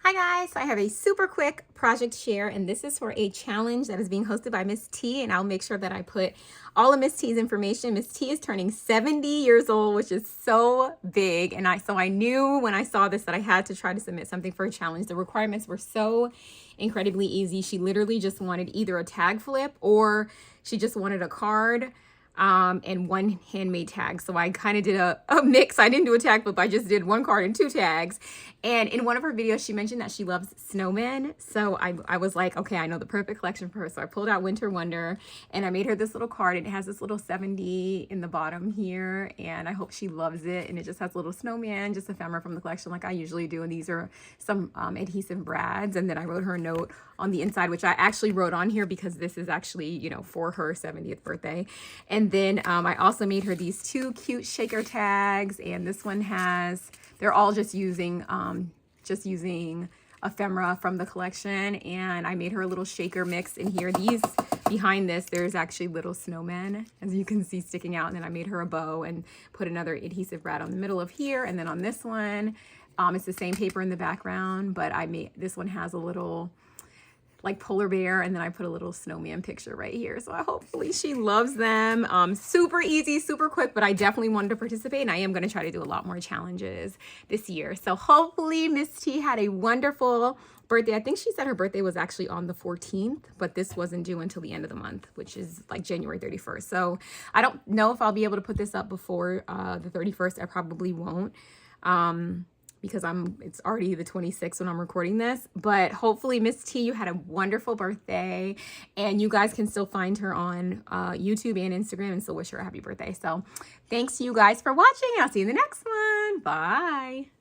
Hi guys, so I have a super quick project share, and this is for a challenge that is being hosted by Miss T, and I'll make sure that I put all of Miss T's information. Miss T is turning 70 years old, which is so big, and I knew when I saw this that I had to try to submit something for a challenge. The requirements were so incredibly easy. She literally just wanted either a tag flip or she just wanted a card and one handmade tag. So I kind of did a mix. I didn't do a tag flip. I just did one card and two tags. And in one of her videos, she mentioned that she loves snowmen. So I was like, okay, I know the perfect collection for her. So I pulled out Winter Wonder and I made her this little card, and it has this little 70 in the bottom here. And I hope she loves it. And it just has a little snowman, just ephemera from the collection like I usually do. And these are some adhesive brads. And then I wrote her a note on the inside, which I actually wrote on here because this is actually, you know, for her 70th birthday. And then I also made her these two cute shaker tags, and this one has, they're all just using ephemera from the collection. And I made her a little shaker mix in here. These behind this, there's actually little snowmen, as you can see, sticking out. And then I made her a bow and put another adhesive brad on the middle of here. And then on this one, it's the same paper in the background, but I made, this one has a little like polar bear, and then I put a little snowman picture right here. So hopefully she loves them. Super easy, super quick, but I definitely wanted to participate, and I am going to try to do a lot more challenges this year. So hopefully Miss T had a wonderful birthday. I think she said her birthday was actually on the 14th, but this wasn't due until the end of the month, which is like January 31st. So I don't know if I'll be able to put this up before the 31st. I probably won't. Because it's already the 26th when I'm recording this. But hopefully, Miss T, you had a wonderful birthday, and you guys can still find her on YouTube and Instagram and still wish her a happy birthday. So thanks to you guys for watching. I'll see you in the next one. Bye.